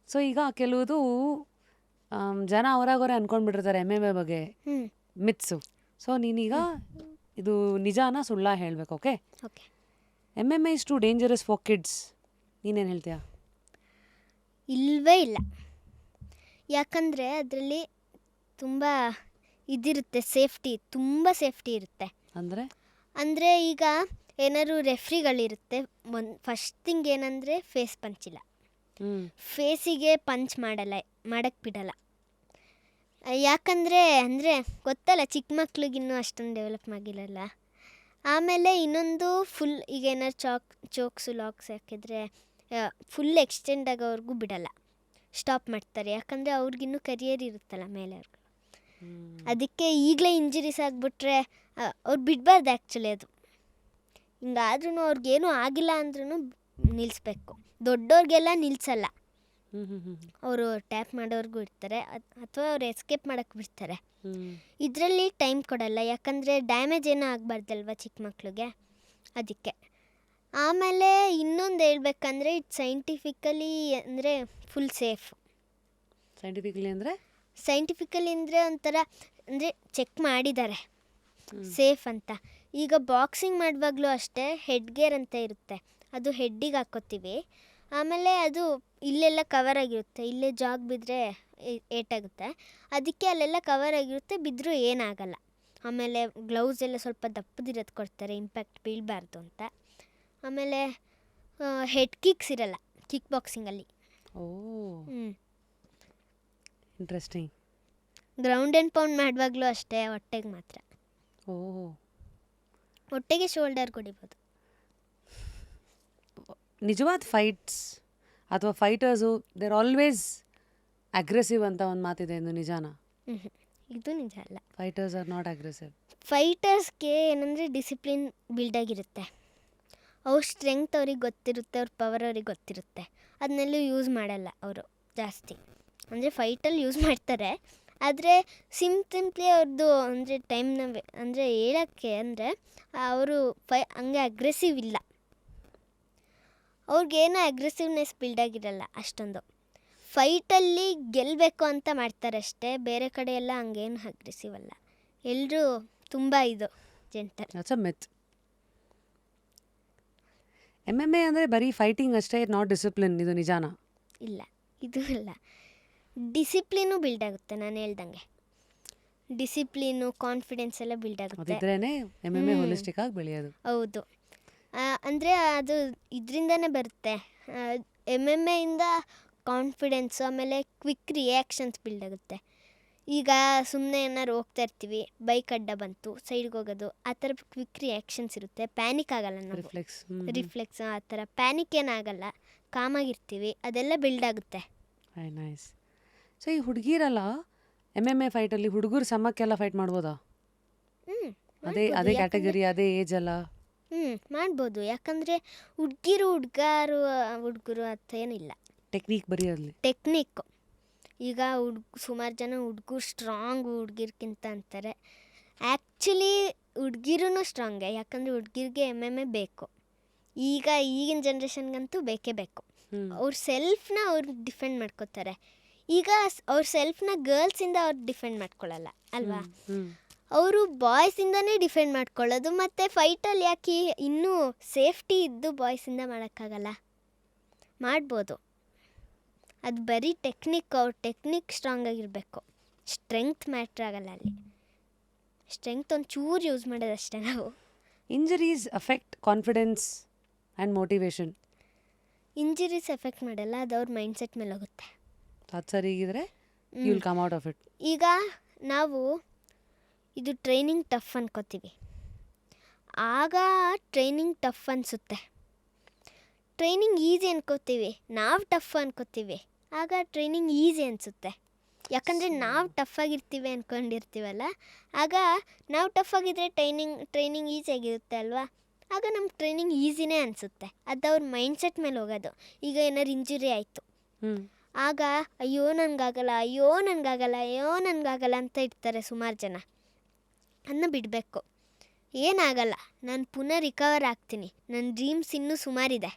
So ಈಗ ಕೆಲವುದು ಜನ ಅವರಾಗವರೇ ಅನ್ಕೊಂಡ್ಬಿಟ್ಟಿರ್ತಾರೆ MMA ಬಗ್ಗೆ ಮಿತ್ಸು. ಸೊ ನೀನೀಗ ಇದು ನಿಜಾನ ಸುಳ್ಳ ಹೇಳಬೇಕು. Okay, okay. MMA is too dangerous for kids. ನೀನೇನು ಹೇಳ್ತೀಯಾ? ಇಲ್ಲವೇ ಇಲ್ಲ. ಯಾಕಂದರೆ ಅದರಲ್ಲಿ ತುಂಬ ಇದಿರುತ್ತೆ, ಸೇಫ್ಟಿ, ತುಂಬ ಸೇಫ್ಟಿ ಇರುತ್ತೆ. ಅಂದರೆ ಈಗ ಏನಾದ್ರು ರೆಫ್ರಿಗಳಿರುತ್ತೆ. ಫಸ್ಟ್ ಥಿಂಗ್ ಏನಂದರೆ ಫೇಸ್ ಪಂಚಿಲ್ಲ, ಫೇಸಿಗೆ ಪಂಚ್ ಮಾಡಕ್ಕೆ ಬಿಡಲ್ಲ. ಯಾಕಂದರೆ ಗೊತ್ತಲ್ಲ, ಚಿಕ್ಕ ಮಕ್ಳಿಗಿನ್ನೂ ಅಷ್ಟೊಂದು ಡೆವಲಪ್ ಆಗಿರಲ್ಲ. ಆಮೇಲೆ ಇನ್ನೊಂದು ಫುಲ್ ಈಗ ಏನಾದ್ರು ಚೋಕ್ಸು ಲಾಕ್ಸ್ ಹಾಕಿದ್ರೆ ಫುಲ್ ಎಕ್ಸ್ಟೆಂಡ್ ಆಗೋವರೆಗೂ ಬಿಡಲ್ಲ, ಸ್ಟಾಪ್ ಮಾಡ್ತಾರೆ. ಯಾಕಂದರೆ ಅವ್ರಿಗಿನ್ನೂ ಕರಿಯರ್ ಇರುತ್ತಲ್ಲ ಮೇಲೆ ಅವ್ರಿಗೆ. ಅದಕ್ಕೆ ಈಗಲೇ ಇಂಜುರೀಸ್ ಆಗಿಬಿಟ್ರೆ ಅವ್ರು ಬಿಡಬಾರ್ದು ಆ್ಯಕ್ಚುಲಿ. ಅದು ಹಿಂಗಾದ್ರೂ ಅವ್ರಿಗೇನೂ ಆಗಿಲ್ಲ ಅಂದ್ರೂ ನಿಲ್ಲಿಸ್ಬೇಕು. ದೊಡ್ಡವ್ರಿಗೆಲ್ಲ ನಿಲ್ಲಿಸಲ್ಲ, ಅವರು ಟ್ಯಾಪ್ ಮಾಡೋರ್ಗೂ ಇರ್ತಾರೆ, ಅಥವಾ ಅವ್ರು ಎಸ್ಕೇಪ್ ಮಾಡೋಕ್ಕೆ ಬಿಡ್ತಾರೆ. ಇದರಲ್ಲಿ ಟೈಮ್ ಕೊಡಲ್ಲ, ಯಾಕಂದರೆ ಡ್ಯಾಮೇಜ್ ಏನೂ ಆಗಬಾರ್ದಲ್ವ ಚಿಕ್ಕ ಮಕ್ಳಿಗೆ, ಅದಕ್ಕೆ. ಆಮೇಲೆ ಇನ್ನೊಂದು ಹೇಳ್ಬೇಕಂದ್ರೆ ಇದು ಸೈಂಟಿಫಿಕಲಿ ಅಂದರೆ ಫುಲ್ ಸೇಫ್. ಸೈಂಟಿಫಿಕಲಿ ಅಂದರೆ ಒಂಥರ ಅಂದರೆ ಚೆಕ್ ಮಾಡಿದ್ದಾರೆ ಸೇಫ್ ಅಂತ. ಈಗ ಬಾಕ್ಸಿಂಗ್ ಮಾಡುವಾಗಲೂ ಅಷ್ಟೇ ಹೆಡ್ ಗೇರ್ ಅಂತ ಇರುತ್ತೆ, ಅದು ಹೆಡ್ಡಿಗೆ ಹಾಕ್ಕೋತೀವಿ. ಆಮೇಲೆ ಅದು ಇಲ್ಲೆಲ್ಲ ಕವರ್ ಆಗಿರುತ್ತೆ, ಇಲ್ಲೇ ಜಾಗ್ ಬಿದ್ದರೆ ಏಟಾಗುತ್ತೆ, ಅದಕ್ಕೆ ಅಲ್ಲೆಲ್ಲ ಕವರ್ ಆಗಿರುತ್ತೆ, ಬಿದ್ದರೂ ಏನಾಗಲ್ಲ. ಆಮೇಲೆ ಗ್ಲೌಸ್ ಎಲ್ಲ ಸ್ವಲ್ಪ ದಪ್ಪದಿರೋದು ಕೊಡ್ತಾರೆ, ಇಂಪ್ಯಾಕ್ಟ್ ಬೀಳಬಾರ್ದು ಅಂತ. ಆಮೇಲೆ ಹೆಡ್ ಕಿಕ್ಸ್ ಇರಲ್ಲ ಕಿಕ್ ಬಾಕ್ಸಿಂಗಲ್ಲಿ. ಇಂಟ್ರೆಸ್ಟಿಂಗ್. ಗ್ರೌಂಡ್ ಆ್ಯಂಡ್ ಪೌಂಡ್ ಮಾಡುವಾಗಲೂ ಅಷ್ಟೇ ಹೊಟ್ಟೆಗೆ ಮಾತ್ರ. ಹೊಟ್ಟೆಗೆ ಶೋಲ್ಡರ್ ಹೊಡಿಬೋದು. ನಿಜವಾದ ಫೈಟ್ಸ್ ಅಥವಾ ಫೈಟರ್ಸು ದೇರ್ ಆಲ್ವೇಸ್ ಅಗ್ರೆಸಿವ್ ಅಂತ ಒಂದು ಮಾತಿದೆ, ಎಂದು ನಿಜಾನಾ? ಇದು ನಿಜ ಅಲ್ಲ. Fighters are not aggressive. ಫೈಟರ್ಸ್ಗೆ ಏನಂದರೆ ಡಿಸಿಪ್ಲಿನ್ ಬಿಲ್ಡಾಗಿರುತ್ತೆ, ಅವ್ರ ಸ್ಟ್ರೆಂಗ್ತ್ ಅವ್ರಿಗೆ ಗೊತ್ತಿರುತ್ತೆ, ಅವ್ರ ಪವರ್ ಅವ್ರಿಗೆ ಗೊತ್ತಿರುತ್ತೆ. ಅದನ್ನೆಲ್ಲೂ ಯೂಸ್ ಮಾಡಲ್ಲ ಅವರು ಜಾಸ್ತಿ. ಅಂದರೆ ಫೈಟಲ್ಲಿ ಯೂಸ್ ಮಾಡ್ತಾರೆ, ಆದರೆ ಸಿಂಪ್ಲಿ ಅವ್ರದ್ದು ಅಂದರೆ ಟೈಮ್ನ ಅಂದರೆ ಹೇಳೋಕ್ಕೆ ಅಂದರೆ ಅವರು ಹಂಗೆ ಅಗ್ರೆಸಿವ್ ಇಲ್ಲ, ಅವ್ರಿಗೇನೋ ಅಗ್ರೆಸಿವ್ನೆಸ್ ಬಿಲ್ಡಾಗಿರಲ್ಲ ಅಷ್ಟೊಂದು. ಫೈಟಲ್ಲಿ ಗೆಲ್ಲಬೇಕು ಅಂತ ಮಾಡ್ತಾರೆ ಅಷ್ಟೇ, ಬೇರೆ ಕಡೆ ಎಲ್ಲ ಹಂಗೇನು ಅಗ್ರೆಸಿವ್ ಅಲ್ಲ. ಎಲ್ಲರೂ ತುಂಬ ಇದು ಜೆಂಟಲ್. ಮಿತ್. MMA ಅಂದರೆ ಬರೀ ಫೈಟಿಂಗ್ ಅಷ್ಟೇ, ನಾಟ್ ಡಿಸಿಪ್ಲಿನ್. ಇದು ನಿಜಾನಾ? ಇಲ್ಲ, ಇದು ಅಲ್ಲ. ಡಿಸಿಪ್ಲಿನು ಬಿಲ್ಡ್ ಆಗುತ್ತೆ, ನಾನು ಹೇಳ್ದಂಗೆ. ಡಿಸಿಪ್ಲಿನು, ಕಾನ್ಫಿಡೆನ್ಸ್ ಎಲ್ಲ ಬಿಲ್ಡ್ ಆಗುತ್ತೆ. ಅದಿದ್ರೇನೆ MMA ಹೋಲಿಸ್ಟಿಕ್ ಆಗಿ ಬೆಳೆಯೋದು. ಹೌದು, ಅಂದರೆ ಅದು ಇದರಿಂದನೇ ಬರುತ್ತೆ. MMA ಇಂದ ಕಾನ್ಫಿಡೆನ್ಸು, ಆಮೇಲೆ ಕ್ವಿಕ್ ರಿಯಾಕ್ಷನ್ಸ್ ಬಿಲ್ಡ್ ಆಗುತ್ತೆ. ಈಗ ಸುಮ್ಮನೆ ಏನಾರು ಹೋಗ್ತಾ ಇರ್ತೀವಿ, ಬೈಕ್ ಅಡ್ಡ ಬಂತು, ಸೈಡ್ಗೆ ಹೋಗೋದು, ಆ ಥರ ಕ್ವಿಕ್ ರಿಯಾಕ್ಷನ್ಸ್ ಇರುತ್ತೆ. ಪ್ಯಾನಿಕ್ ಆಗಲ್ಲ ನಾವು, ರಿಫ್ಲೆಕ್ಸ್ ಆ ಥರ ಪ್ಯಾನಿಕ್ ಏನಾಗಲ್ಲ, ಕಾಮಾಗಿರ್ತೀವಿ, ಅದೆಲ್ಲ ಬಿಲ್ಡ್ ಆಗುತ್ತೆ. ನೈಸ್. ಸೊ ಈ ಹುಡುಗಿರಲ್ಲ MMA ಫೈಟಲ್ಲಿ ಹುಡುಗರು ಸಮಕ್ಕೆಲ್ಲ ಫೈಟ್ ಮಾಡ್ಬೋದಾ? ಅದೇ ಕ್ಯಾಟಗರಿ, ಅದೇ ಏಜ್ ಅಲ್ಲ? ಮಾಡ್ಬೋದು. ಯಾಕಂದರೆ ಹುಡುಗರು ಅಂತ ಏನಿಲ್ಲ. ಟೆಕ್ನಿಕ್ ಬರೀ ಅಲ್ಲಿ ಟೆಕ್ನಿಕ್. ಈಗ ಸುಮಾರು ಜನ ಹುಡುಗರು ಸ್ಟ್ರಾಂಗು ಹುಡುಗಿರ್ಕಿಂತ ಅಂತಾರೆ. ಆ್ಯಕ್ಚುಲಿ ಹುಡುಗಿರೂ ಸ್ಟ್ರಾಂಗೇ, ಯಾಕಂದರೆ ಹುಡುಗಿರಿಗೆ MMA ಬೇಕು. ಈಗಿನ ಜನ್ರೇಷನ್ಗಂತೂ ಬೇಕೇ ಬೇಕು. ಅವ್ರ ಸೆಲ್ಫ್ನ ಅವ್ರು ಡಿಫೆಂಡ್ ಮಾಡ್ಕೋತಾರೆ. ಈಗ ಅವ್ರ ಸೆಲ್ಫ್ನ ಗರ್ಲ್ಸಿಂದ ಅವ್ರು ಡಿಫೆಂಡ್ ಮಾಡ್ಕೊಳ್ಳಲ್ಲ ಅಲ್ವಾ, ಅವರು ಬಾಯ್ಸಿಂದನೇ ಡಿಫೆಂಡ್ ಮಾಡ್ಕೊಳ್ಳೋದು. ಮತ್ತು ಫೈಟಲ್ಲಿ ಯಾಕೆ ಇನ್ನೂ ಸೇಫ್ಟಿ ಇದ್ದು ಬಾಯ್ಸಿಂದ ಮಾಡೋಕ್ಕಾಗಲ್ಲ? ಮಾಡ್ಬೋದು, ಅದು ಬರೀ ಟೆಕ್ನಿಕ್. ಅವ್ರ ಟೆಕ್ನಿಕ್ ಸ್ಟ್ರಾಂಗ್ ಆಗಿರಬೇಕು, ಸ್ಟ್ರೆಂಗ್ತ್ ಮ್ಯಾಟ್ರ್ ಆಗಲ್ಲ ಅಲ್ಲಿ. ಸ್ಟ್ರೆಂಗ್ತ್ ಒಂದು ಚೂರು ಯೂಸ್ ಮಾಡೋದಷ್ಟೇ ನಾವು. Injuries affect confidence and motivation? Injuries effect ಮಾಡಲ್ಲ, ಅದು ಅವ್ರ ಮೈಂಡ್ಸೆಟ್ ಮೇಲೆ ಹೋಗುತ್ತೆ. ಅದು ಸರಿಗಿದ್ರೆ you will come out of it. ಈಗ ನಾವು ಇದು ಟ್ರೈನಿಂಗ್ ಟಫ್ ಅನ್ಕೋತೀವಿ, ಆಗ ಟ್ರೈನಿಂಗ್ ಟಫ್ ಅನಿಸುತ್ತೆ. ಟ್ರೈನಿಂಗ್ ಈಸಿ ಅನ್ಕೋತೀವಿ, ನಾವು ಟಫ್ ಅನ್ಕೋತೀವಿ, ಆಗ ಟ್ರೈನಿಂಗ್ ಈಸಿ ಅನಿಸುತ್ತೆ. ಯಾಕಂದರೆ ನಾವು ಟಫ್ ಆಗಿರ್ತೀವಿ ಅಂದ್ಕೊಂಡಿರ್ತೀವಲ್ಲ, ಆಗ ನಾವು ಟಫ್ ಆಗಿದ್ರೆ ಟ್ರೈನಿಂಗ್ ಈಸಿಯಾಗಿರುತ್ತೆ ಅಲ್ವಾ, ಆಗ ನಮ್ಗೆ ಟ್ರೈನಿಂಗ್ ಈಸಿನೇ ಅನಿಸುತ್ತೆ. ಅದು ಅವ್ರ ಮೈಂಡ್ಸೆಟ್ ಮೇಲೆ ಹೋಗೋದು. ಈಗ ಏನಾರು ಇಂಜುರಿ ಆಯಿತು, ಆಗ ಅಯ್ಯೋ ನನಗಾಗಲ್ಲ ಅಂತ ಇರ್ತಾರೆ ಸುಮಾರು ಜನ. ಅದನ್ನ ಬಿಡಬೇಕು, ಏನಾಗಲ್ಲ, ನಾನು ಪುನಃ ರಿಕವರ್ ಆಗ್ತೀನಿ, ನನ್ನ ಡ್ರೀಮ್ಸ್ ಇನ್ನೂ ಸುಮಾರಿದೆ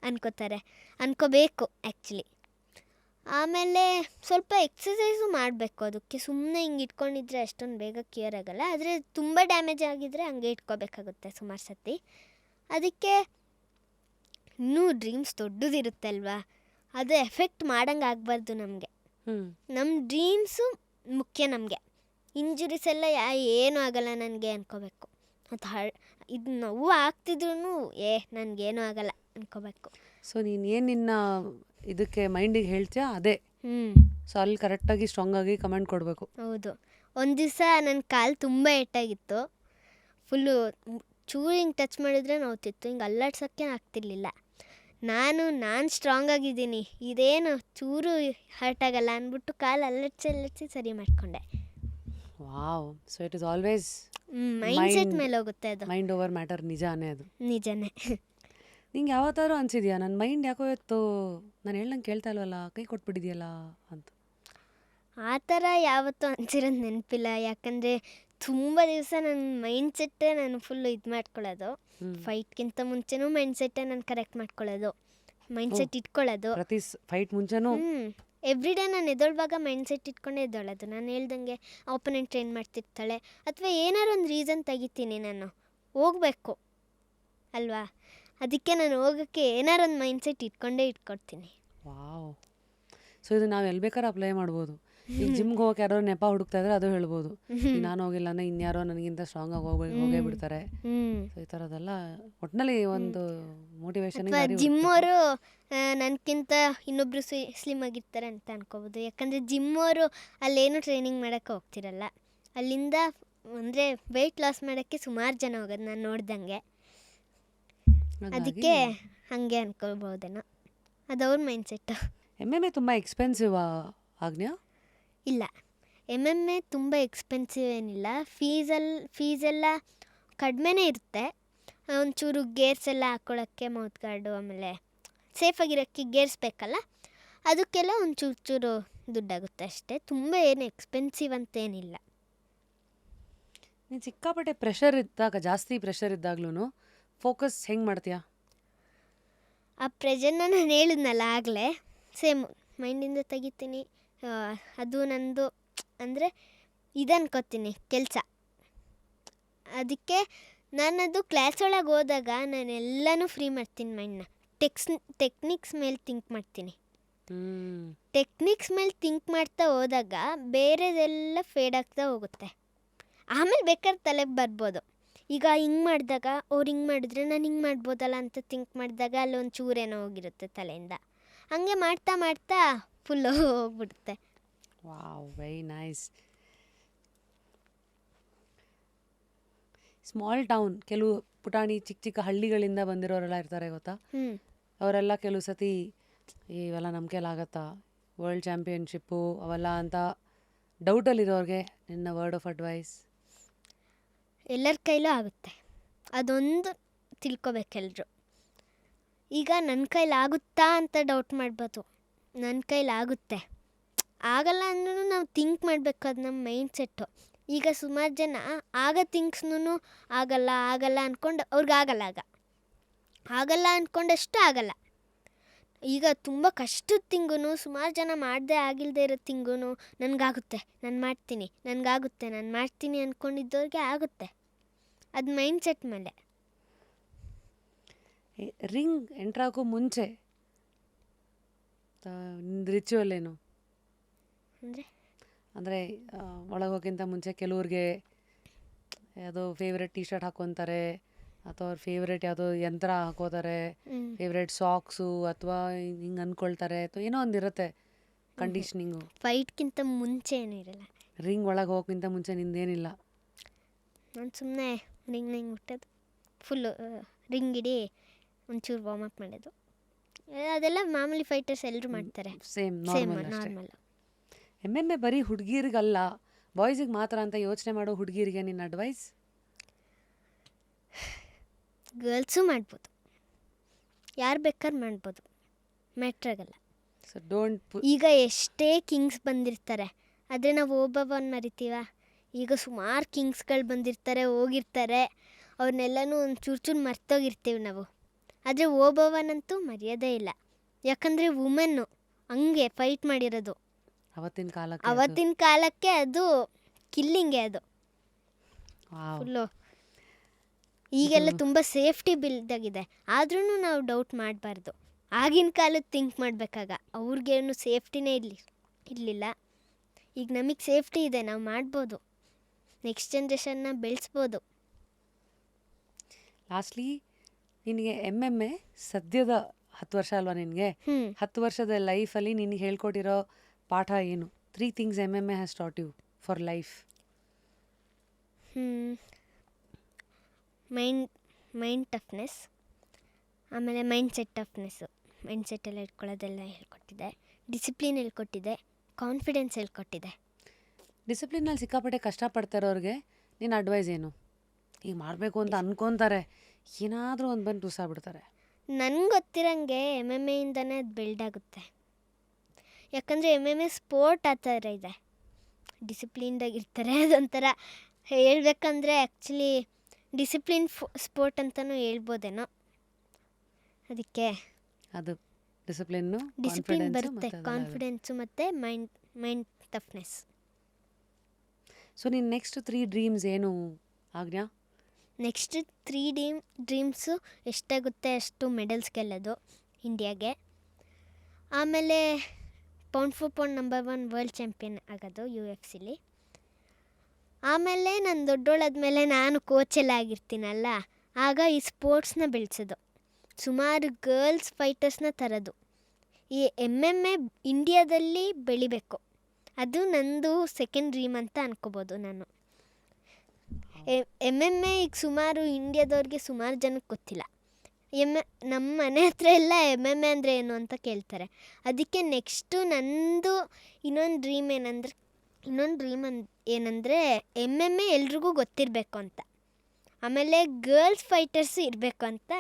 ಅನ್ಕೋತಾರೆ. ಅನ್ಕೋಬೇಕು ಆ್ಯಕ್ಚುಲಿ. ಆಮೇಲೆ ಸ್ವಲ್ಪ ಎಕ್ಸಸೈಸು ಮಾಡಬೇಕು ಅದಕ್ಕೆ. ಸುಮ್ಮನೆ ಹಿಂಗೆ ಇಟ್ಕೊಂಡಿದ್ರೆ ಅಷ್ಟೊಂದು ಬೇಗ ಕ್ಯೂರ್ ಆಗಲ್ಲ. ಆದರೆ ತುಂಬ ಡ್ಯಾಮೇಜ್ ಆಗಿದ್ದರೆ ಹಂಗೆ ಇಟ್ಕೋಬೇಕಾಗುತ್ತೆ ಸುಮಾರು ಸತಿ. ಅದಕ್ಕೆ ಇನ್ನೂ ಡ್ರೀಮ್ಸ್ ದೊಡ್ಡದಿರುತ್ತೆ ಅಲ್ವಾ, ಅದು ಎಫೆಕ್ಟ್ ಮಾಡಂಗೆ ಆಗಬಾರ್ದು ನಮಗೆ. ನಮ್ಮ ಡ್ರೀಮ್ಸು ಮುಖ್ಯ ನಮಗೆ. ಇಂಜುರೀಸ್ ಎಲ್ಲ ಏನೂ ಆಗಲ್ಲ ನನಗೆ ಅನ್ಕೋಬೇಕು. ಮತ್ತು ಇದು ನೋವು ಆಗ್ತಿದ್ರು ನನಗೇನೂ ಆಗಲ್ಲ ಅನ್ಕೋಬೇಕು. ಸೊ ನೀನು ಏನು ನಿನ್ನ ಇದಕ್ಕೆ ಮೈಂಡಿಗೆ ಹೇಳ್ತೀಯಾ ಅದೇ. ಸೊ ಅಲ್ಲಿ ಕರೆಕ್ಟಾಗಿ ಸ್ಟ್ರಾಂಗ್ ಆಗಿ ಕಮೆಂಟ್ ಕೊಡಬೇಕು. ಹೌದು. ಒಂದು ದಿವಸ ನನ್ನ ಕಾಲು ತುಂಬ ಏಟಾಗಿತ್ತು. ಫುಲ್ಲು ಚೂರು ಹಿಂಗೆ ಟಚ್ ಮಾಡಿದ್ರೆ ನೋವ್ತಿತ್ತು. ಹಿಂಗೆ ಅಲ್ಲಾಡ್ಸೋಕ್ಕೆ ಆಗ್ತಿರ್ಲಿಲ್ಲ. ನಾನು ಸ್ಟ್ರಾಂಗ್ ಆಗಿದ್ದೀನಿ, ಇದೇನು ಚೂರು ಹರ್ಟ್ ಆಗಲ್ಲ ಅಂದ್ಬಿಟ್ಟು ಕಾಲು ಅಲ್ಲಾಡ್ಸಿ ಸರಿ ಮಾಡಿಕೊಂಡೆ. Wow. So it is always mind set ಮೇಲೆ ಹೋಗುತ್ತೆ ಅದು. Mind over matter. ನಿಜಾನೇ ಅದು. ನಿಜನೇ. ನಿಂಗೆ ಯಾವತ್ತಾದ್ರೂ ಅನ್ಸಿದ್ಯಾ ನನ್ನ ಮೈಂಡ್ ಯಾಕೋ ಇವತ್ತು ನಾನು ಹೇಳ್ದಂಗೆ ಕೇಳ್ತಾ ಇಲ್ವಲ್ಲ, ಕೈ ಕೊಟ್ಬಿಟ್ಟಿದ್ಯಲ್ಲ ಅಂತ? ಆ ಥರ ಯಾವತ್ತೂ ಅನ್ಸಿರೋದು ನೆನಪಿಲ್ಲ. ಯಾಕಂದರೆ ತುಂಬ ದಿವಸ ನನ್ನ ಮೈಂಡ್ ಸೆಟ್ಟೇ ನಾನು ಫುಲ್ಲು ಇದು ಮಾಡ್ಕೊಳ್ಳೋದು. ಫೈಟ್ಗಿಂತ ಮುಂಚೆನೂ ಮೈಂಡ್ ಸೆಟ್ಟೇ ನಾನು ಕರೆಕ್ಟ್ ಮಾಡ್ಕೊಳ್ಳೋದು, ಮೈಂಡ್ ಸೆಟ್ ಇಟ್ಕೊಳ್ಳೋದು. ಪ್ರತಿ ಫೈಟ್ ಮುಂಚೆನೂ ಎವ್ರಿ ಡೇ ನಾನು ಎದ್ದೊಳ್ವಾಗ ಮೈಂಡ್ ಸೆಟ್ ಇಟ್ಕೊಂಡೇ ಎದ್ದೊಳ್ಳೋದು. ನಾನು ಹೇಳ್ದಂಗೆ ಆಪೋನೆಂಟ್ ಟ್ರೈನ್ ಮಾಡ್ತಿರ್ತಾಳೆ ಅಥವಾ ಏನಾರು ಒಂದು ರೀಸನ್ ತೆಗಿತೀನಿ, ನಾನು ಹೋಗಬೇಕು ಅಲ್ವಾ, ಅದಕ್ಕೆ ನಾನು ಹೋಗೋಕ್ಕೆ ಏನಾರು ಒಂದು ಮೈಂಡ್ ಸೆಟ್ ಇಟ್ಕೊಡ್ತೀನಿ. ವಾವ್. ಸೊ ಇದು ನಾವು ಎಲ್ಲಿ ಬೇಕಾದ್ರೆ ಅಪ್ಲೈ ಮಾಡ್ಬೋದು. ಈಗ ಜಿಮ್ಗೆ ಹೋಗಕ್ಕೆ ಯಾರೋ ನೆಪ ಹುಡುಕ್ತಾ ಇದ್ರೆ ಅದು ಹೇಳ್ಬೋದು, ನಾನು ಹೋಗಿಲ್ಲ ಅಂದರೆ ಇನ್ಯಾರೋ ನನಗಿಂತ ಸ್ಟ್ರಾಂಗ್ ಆಗಿ ಹೋಗೇ ಬಿಡ್ತಾರೆ. ಸೊ ಈ ಥರದ್ದೆಲ್ಲ ಒಟ್ಟಿನಲ್ಲಿ ಒಂದು ಮೋಟಿವೇಶನ್. ಜಿಮ್ಮವರು ನನಗಿಂತ ಇನ್ನೊಬ್ರು ಸ್ಲಿಮ್ ಆಗಿರ್ತಾರೆ ಅಂತ ಅನ್ಕೋಬೋದು. ಯಾಕಂದರೆ ಜಿಮ್ಮವರು ಅಲ್ಲೇನು ಟ್ರೈನಿಂಗ್ ಮಾಡೋಕ್ಕೆ ಹೋಗ್ತಿರಲ್ಲ. ಅಲ್ಲಿಂದ ಅಂದರೆ ವೆಯ್ಟ್ ಲಾಸ್ ಮಾಡೋಕ್ಕೆ ಸುಮಾರು ಜನ ಹೋಗೋದು ನಾನು ನೋಡ್ದಂಗೆ. ಅದಕ್ಕೆ ಹಾಗೆ ಅನ್ಕೋಬೋದೇನೋ, ಅದು ಅವ್ರ ಮೈಂಡ್ ಸೆಟ್ಟು. MMA ತುಂಬ ಎಕ್ಸ್ಪೆನ್ಸಿವ್ ಆಗ್ನ್ಯಾ? ಇಲ್ಲ, MMA ತುಂಬ ಎಕ್ಸ್ಪೆನ್ಸಿವ್ ಏನಿಲ್ಲ. ಫೀಸೆಲ್ಲ ಕಡಿಮೆನೇ ಇರುತ್ತೆ. ಒಂಚೂರು ಗೇರ್ಸ್ ಎಲ್ಲ ಹಾಕ್ಕೊಳ್ಳೋಕ್ಕೆ ಮೌತ್ ಗಾರ್ಡು, ಆಮೇಲೆ ಸೇಫಾಗಿರೋಕ್ಕೆ ಗೇರ್ಸ್ ಬೇಕಲ್ಲ, ಅದಕ್ಕೆಲ್ಲ ಒಂದು ಚೂರು ದುಡ್ಡಾಗುತ್ತೆ ಅಷ್ಟೇ. ತುಂಬ ಏನು ಎಕ್ಸ್ಪೆನ್ಸಿವ್ ಅಂತೇನಿಲ್ಲ. ನೀನು ಸಿಕ್ಕಾಪಟ್ಟೆ ಪ್ರೆಷರ್ ಇದ್ದಾಗ, ಜಾಸ್ತಿ ಪ್ರೆಷರ್ ಇದ್ದಾಗ್ಲೂ ಫೋಕಸ್ ಹೆಂಗೆ ಮಾಡ್ತೀಯಾ? ಆ ಪ್ರೆಷರ್ನ ನಾನು ಹೇಳಿದ್ನಲ್ಲ ಆಗಲೇ, ಸೇಮ್ ಮೈಂಡಿಂದ ತೆಗಿತೀನಿ. ಅದು ನಂದು ಅಂದರೆ ಇದನ್ಕೋತೀನಿ ಕೆಲಸ. ಅದಕ್ಕೆ ನಾನದು ಕ್ಲಾಸ್ ಒಳಗೆ ಹೋದಾಗ ನಾನೆಲ್ಲನೂ ಫ್ರೀ ಮಾಡ್ತೀನಿ ಮೈಂಡ್ನ. ಟೆಕ್ನಿಕ್ಸ್ ಮೇಲೆ ಥಿಂಕ್ ಮಾಡ್ತೀನಿ. ಟೆಕ್ನಿಕ್ಸ್ ಮೇಲೆ ಥಿಂಕ್ ಮಾಡ್ತಾ ಹೋದಾಗ ಬೇರೆದೆಲ್ಲ ಫೇಡ್ ಆಗ್ತಾ ಹೋಗುತ್ತೆ. ಆಮೇಲೆ ಬೇಕಾದ್ರೆ ತಲೆಗೆ ಬರ್ಬೋದು. ಈಗ ಹಿಂಗೆ ಮಾಡಿದಾಗ ಅವ್ರು ಹಿಂಗೆ ಮಾಡಿದ್ರೆ ನಾನು ಹಿಂಗೆ ಮಾಡ್ಬೋದಲ್ಲ ಅಂತ ಥಿಂಕ್ ಮಾಡಿದಾಗ ಅಲ್ಲೊಂದು ಚೂರೇನೋ ಹೋಗಿರುತ್ತೆ ತಲೆಯಿಂದ. ಹಂಗೆ ಮಾಡ್ತಾ ಮಾಡ್ತಾ ಫುಲ್ಲು ಹೋಗ್ಬಿಡುತ್ತೆ. Wow, very nice. Small town, ಕೆಲವು ಪುಟಾಣಿ ಚಿಕ್ಕ ಚಿಕ್ಕ ಹಳ್ಳಿಗಳಿಂದ ಬಂದಿರೋರೆಲ್ಲ ಇರ್ತಾರೆ ಗೊತ್ತಾ? ಅವರೆಲ್ಲ ಕೆಲವು ಸತಿ ಇವೆಲ್ಲ ನಮ್ಮ ಕೈಲಾಗತ್ತಾ, ವರ್ಲ್ಡ್ ಚಾಂಪಿಯನ್ಶಿಪ್ಪು ಅವೆಲ್ಲ ಅಂತ ಡೌಟಲ್ಲಿರೋರಿಗೆ ನಿನ್ನ ವರ್ಡ್ ಆಫ್ ಅಡ್ವೈಸ್? ಎಲ್ಲರ ಕೈಲೂ ಆಗುತ್ತೆ, ಅದೊಂದು ತಿಳ್ಕೊಬೇಕೆಲ್ಲರೂ. ಈಗ ನನ್ನ ಕೈಲಾಗುತ್ತಾ ಅಂತ ಡೌಟ್ ಮಾಡ್ಬೋದು. ನನ್ನ ಕೈಲಾಗುತ್ತೆ, ಆಗಲ್ಲ ಅಂದ್ರೂ ನಾವು ಥಿಂಕ್ ಮಾಡಬೇಕು. ಅದು ನಮ್ಮ ಮೈಂಡ್ ಸೆಟ್ಟು. ಈಗ ಸುಮಾರು ಜನ ಥಿಂಕ್ಸ್ನೂ ಆಗಲ್ಲ ಅಂದ್ಕೊಂಡು ಅವ್ರಿಗಾಗಲ್ಲ, ಆಗಲ್ಲ ಅಂದ್ಕೊಂಡಷ್ಟು ಆಗಲ್ಲ. ಈಗ ತುಂಬ ಕಷ್ಟದ ತಿಂಗೂ ಸುಮಾರು ಜನ ಮಾಡದೆ ಆಗಿಲ್ಲದೆ ಇರೋ ತಿಂಗೂ ನನಗಾಗುತ್ತೆ, ನಾನು ಮಾಡ್ತೀನಿ ಅಂದ್ಕೊಂಡಿದ್ದವ್ರಿಗೆ ಆಗುತ್ತೆ. ಅದು ಮೈಂಡ್ ಸೆಟ್ ಮೇಲೆ. ರಿಂಗ್ ಎಂಟ್ರಾಕೋ ಮುಂಚೆ ರಿಚುವಲ್ ಏನು ಅಂದರೆ ಒಳಗೆ ಹೋಗೋಕ್ಕಿಂತ ಮುಂಚೆ ಕೆಲವ್ರಿಗೆ ಯಾವುದೋ ಫೇವ್ರೆಟ್ ಟಿ ಶರ್ಟ್ ಹಾಕ್ಕೊತಾರೆ, ಅಥವಾ ಅವ್ರ ಫೇವ್ರೆಟ್ ಯಾವುದೋ ಯಂತ್ರ ಹಾಕೋತಾರೆ, ಫೇವ್ರೆಟ್ ಸಾಕ್ಸು, ಅಥವಾ ಹಿಂಗೆ ಅಂದ್ಕೊಳ್ತಾರೆ, ಅಥವಾ ಏನೋ ಒಂದಿರುತ್ತೆ ಕಂಡೀಷ್ನಿಂಗು. ಫೈಟ್ಗಿಂತ ಮುಂಚೆ ಏನೂ ಇರಲ್ಲ. ರಿಂಗ್ ಒಳಗೆ ಹೋಗೋಕ್ಕಿಂತ ಮುಂಚೆ ನಿಂದೇನಿಲ್ಲ? ನಾನು ಸುಮ್ಮನೆ ರಿಂಗ್ನ ಹಿಂಗೆ ಮುಟ್ಟೋದು, ಫುಲ್ಲು ರಿಂಗ್ ಇಡೀ ಒಂಚೂರು ವಾರ್ಮ್ ಅಪ್ ಮಾಡೋದು, ಅದೆಲ್ಲ ಮಾಮೂಲಿ ಫೈಟರ್ಸ್ ಎಲ್ಲರೂ ಮಾಡ್ತಾರೆ. Same normal. MMA ಬರೀ ಹುಡುಗಿರಿಗಲ್ಲ, ಬಾಯ್ಸಿಗೆ ಮಾತ್ರ ಅಂತ ಯೋಚನೆ ಮಾಡೋ ಹುಡುಗಿರಿಗೆ ನಿನ್ನ ಅಡ್ವೈಸ್? ಗರ್ಲ್ಸು ಮಾಡ್ಬೋದು, ಯಾರು ಬೇಕಾದ್ರೆ ಮಾಡ್ಬೋದು, ಮ್ಯಾಟ್ರಾಗಲ್ಲ. So don't. ಈಗ ಎಷ್ಟೇ ಕಿಂಗ್ಸ್ ಬಂದಿರ್ತಾರೆ, ಆದರೆ ನಾವು ಒಬ್ಬೊಬ್ಬನ ಮರಿತೀವ? ಈಗ ಸುಮಾರು ಕಿಂಗ್ಸ್ಗಳು ಬಂದಿರ್ತಾರೆ, ಹೋಗಿರ್ತಾರೆ, ಅವ್ರನ್ನೆಲ್ಲನೂ ಒಂದು ಚೂರು ಮರ್ತೋಗಿರ್ತೀವಿ ನಾವು. ಆದರೆ ಓಬವ್ವನಂತೂ ಮರೆಯೋದೇ ಇಲ್ಲ. ಯಾಕಂದರೆ ವುಮೆನ್ನು ಹಂಗೆ ಫೈಟ್ ಮಾಡಿರೋದು. ಅವತ್ತಿನ ಕಾಲಕ್ಕೆ ಅದು. ಅವತ್ತಿನ ಕಾಲಕ್ಕೆ ಅದು ಕಿಲ್ಲಿಂಗೆ ಅದು ವಾವ್. ಫುಲ್ಲು. ಈಗೆಲ್ಲ ತುಂಬ ಸೇಫ್ಟಿ ಬಿಲ್ದಾಗಿದೆ, ಆದ್ರೂ ನಾವು ಡೌಟ್ ಮಾಡಬಾರ್ದು. ಆಗಿನ ಕಾಲದ ಥಿಂಕ್ ಮಾಡಬೇಕಾಗ ಅವ್ರಿಗೇನು ಸೇಫ್ಟಿನೇ ಇರಲಿಲ್ಲ. ಈಗ ನಮಗೆ ಸೇಫ್ಟಿ ಇದೆ, ನಾವು ಮಾಡ್ಬೋದು, ನೆಕ್ಸ್ಟ್ ಜನ್ರೇಷನ್ನ ಬೆಳೆಸ್ಬೋದು. ಲಾಸ್ಟ್ಲಿ ನಿನಗೆ MMA ಸದ್ಯದ 10 ವರ್ಷ ಅಲ್ವಾ ನಿನಗೆ? 10 ವರ್ಷದ ಲೈಫಲ್ಲಿ ನಿನಗೆ ಹೇಳ್ಕೊಟ್ಟಿರೋ ಪಾಠ ಏನು? 3 things MMA has taught you for life. Mind toughness, ಆಮೇಲೆ mind set toughness, mind set ಎಲ್ಲ ಇಟ್ಕೊಳ್ಳೋದೆಲ್ಲ ಹೇಳ್ಕೊಟ್ಟಿದೆ. Discipline ಹೇಳ್ಕೊಟ್ಟಿದೆ, confidence ಹೇಳ್ಕೊಟ್ಟಿದೆ. ಡಿಸಿಪ್ಲಿನಲ್ಲಿ ಸಿಕ್ಕಾಪಟ್ಟೆ ಕಷ್ಟಪಡ್ತಾರೋರಿಗೆ ನಿನ್ನ ಅಡ್ವೈಸ್ ಏನು? ಈಗ ಮಾಡಬೇಕು ಅಂತ ಅನ್ಕೊತಾರೆ, ಏನಾದರೂ ಒಂದು ಬಂದು ಟೂಸಾಗ್ಬಿಡ್ತಾರೆ. ನನಗೆ ಗೊತ್ತಿರಂಗೆ MMA ಇಂದನೇ ಅದು ಬಿಲ್ಡ್ ಆಗುತ್ತೆ. ಯಾಕಂದರೆ MMA ಸ್ಪೋರ್ಟ್ ಆ ಥರ ಇದೆ, ಡಿಸಿಪ್ಲಿನ್ದಾಗಿರ್ತಾರೆ. ಅದೊಂಥರ ಹೇಳ್ಬೇಕಂದ್ರೆ ಆ್ಯಕ್ಚುಲಿ ಡಿಸಿಪ್ಲಿನ್ ಸ್ಪೋರ್ಟ್ ಅಂತಲೂ ಹೇಳ್ಬೋದೇನೋ. ಅದಕ್ಕೆ ಅದು ಡಿಸಿಪ್ಲಿನ್ನು, ಡಿಸಿಪ್ಲಿನ್ ಬರುತ್ತೆ, ಕಾನ್ಫಿಡೆನ್ಸು ಮತ್ತು ಮೈಂಡ್ ಟಫ್ನೆಸ್. ಸೊ ನಿನ್ನ ನೆಕ್ಸ್ಟ್ 3 ಡ್ರೀಮ್ಸ್ ಏನು ಆಜ್ಞಾ? ನೆಕ್ಸ್ಟ್ 3 ಡ್ರೀಮ್ಸು ಎಷ್ಟಾಗುತ್ತೆ ಅಷ್ಟು ಮೆಡಲ್ಸ್ ಗೆಲ್ಲೋದು ಇಂಡಿಯಾಗೆ. ಆಮೇಲೆ pound for pound number 1 world champion ಆಗೋದು UFC. ಆಮೇಲೆ ನಾನು ದೊಡ್ಡೋಳಾದ್ಮೇಲೆ ನಾನು ಕೋಚೆಲ್ಲ ಆಗಿರ್ತೀನಲ್ಲ, ಆಗ ಈ ಸ್ಪೋರ್ಟ್ಸ್ನ ಬೆಳೆಸೋದು, ಸುಮಾರು ಗರ್ಲ್ಸ್ ಫೈಟರ್ಸ್ನ ತರೋದು. ಈ MMA ಇಂಡಿಯಾದಲ್ಲಿ ಬೆಳಿಬೇಕು, ಅದು ನಂದು ಸೆಕೆಂಡ್ ಡ್ರೀಮ್ ಅಂತ ಅನ್ಕೋಬೋದು ನಾನು. MMA ಈಗ ಸುಮಾರು ಇಂಡಿಯಾದವ್ರಿಗೆ ಸುಮಾರು ಜನಕ್ಕೆ ಗೊತ್ತಿಲ್ಲ. ನಮ್ಮ ಮನೆ ಹತ್ರ ಎಲ್ಲ MMA ಅಂದರೆ ಏನು ಅಂತ ಕೇಳ್ತಾರೆ. ಅದಕ್ಕೆ ನೆಕ್ಸ್ಟು ನಂದು ಇನ್ನೊಂದು ಡ್ರೀಮ್ ಏನಂದರೆ MMA ಎಲ್ರಿಗೂ ಗೊತ್ತಿರಬೇಕು ಅಂತ, ಆಮೇಲೆ ಗರ್ಲ್ಸ್ ಫೈಟರ್ಸು ಇರಬೇಕು ಅಂತ,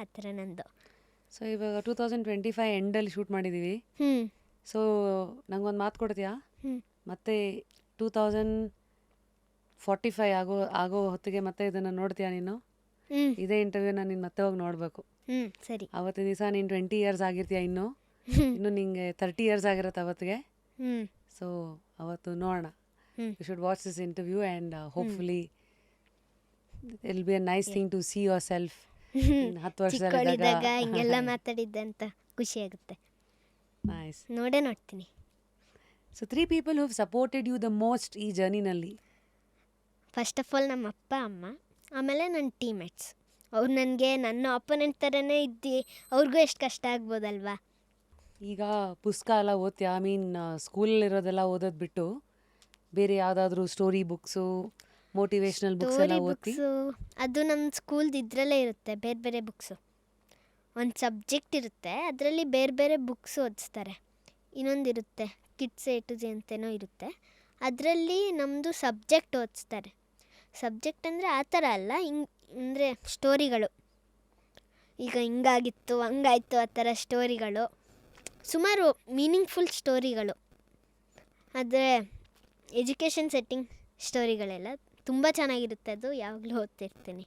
ಆ ಥರ ನಂದು. ಸೊ ಇವಾಗ 2025 ಎಂಡಲ್ಲಿ ಶೂಟ್ ಮಾಡಿದ್ದೀವಿ. ಸೊ ನಂಗೊಂದು ಮಾತು ಕೊಡ್ತೀಯಾ? ಮತ್ತೆ 2045 ಆಗೋ ಹೊತ್ತಿಗೆ ಮತ್ತೆ ಇದನ್ನು ನೋಡ್ತೀಯಾ ನೀನು? ಇದೇ ಇಂಟರ್ವ್ಯೂನ ನೀನು ಮತ್ತೆ ಹೋಗಿ ನೋಡಬೇಕು. ಸರಿ. ಅವತ್ತಿನ ದಿವಸ ನೀನು 20 ಇಯರ್ಸ್ ಆಗಿರ್ತೀಯ, ಇನ್ನು ನಿಂಗೆ 30 ಇಯರ್ಸ್ ಆಗಿರುತ್ತೆ ಅವತ್ತಿಗೆ. ಸೊ ಅವತ್ತು ನೋಡೋಣ. You should watch this interview and hopefully it will be a nice thing to see yourself 10 ವರ್ಷದಲ್ಲಿದ್ದಾಗ ಹಿಂಗೆಲ್ಲ ಮಾತಾಡಿದ್ದೆ ಅಂತ ಖುಷಿ ಆಗುತ್ತೆ. ನೈಸ್. ನೋಡ್ತೀನಿ. So 3 people who supported you the most ಈ ಜರ್ನಿನಲ್ಲಿ. ಫಸ್ಟ್ ಆಫ್ ಆಲ್ ನಮ್ಮ ಅಪ್ಪ ಅಮ್ಮ, ಆಮೇಲೆ ನನ್ನ ಟೀಮ್ಮೇಟ್ಸ್. ಅವ್ರು ನನಗೆ ನನ್ನ ಆಪೋನೆಂಟ್ ಥರನೇ ಇದ್ದು ಅವ್ರಿಗೂ ಎಷ್ಟು ಕಷ್ಟ ಆಗ್ಬೋದಲ್ವಾ. ಈಗ ಪುಸ್ತಕ ಎಲ್ಲ ಓದ್ತೀಯಾ? ಸ್ಕೂಲಲ್ಲಿರೋದೆಲ್ಲ ಓದೋದು ಬಿಟ್ಟು ಬೇರೆ ಯಾವುದಾದ್ರೂ ಸ್ಟೋರಿ ಬುಕ್ಸು, ಮೋಟಿವೇಶ್ನಲ್ ಬುಕ್ಸ್ ಎಲ್ಲ ಓದ್ತಿ? ಅದು ನಮ್ಮ ಸ್ಕೂಲ್ದು ಇದರಲ್ಲೇ ಇರುತ್ತೆ, ಬೇರೆ ಬೇರೆ ಬುಕ್ಸು. ಒಂದು ಸಬ್ಜೆಕ್ಟ್ ಇರುತ್ತೆ, ಅದರಲ್ಲಿ ಬೇರೆ ಬೇರೆ ಬುಕ್ಸ್ ಓದಿಸ್ತಾರೆ. ಇನ್ನೊಂದಿರುತ್ತೆ ಕಿಡ್ಸ್ A to Z ಅಂತೇನೋ ಇರುತ್ತೆ, ಅದರಲ್ಲಿ ನಮ್ಮದು ಸಬ್ಜೆಕ್ಟ್ ಓದಿಸ್ತಾರೆ. ಸಬ್ಜೆಕ್ಟ್ ಅಂದರೆ ಆ ಥರ ಅಲ್ಲ, ಅಂದರೆ ಸ್ಟೋರಿಗಳು. ಈಗ ಹಿಂಗಾಗಿತ್ತು ಹಂಗಾಯಿತು ಆ ಥರ ಸ್ಟೋರಿಗಳು, ಸುಮಾರು ಮೀನಿಂಗ್ಫುಲ್ ಸ್ಟೋರಿಗಳು. ಆದರೆ ಎಜುಕೇಷನ್ ಸೆಟ್ಟಿಂಗ್ ಸ್ಟೋರಿಗಳೆಲ್ಲ ತುಂಬ ಚೆನ್ನಾಗಿರುತ್ತೆ, ಅದು ಯಾವಾಗಲೂ ಓದ್ತಿರ್ತೀನಿ.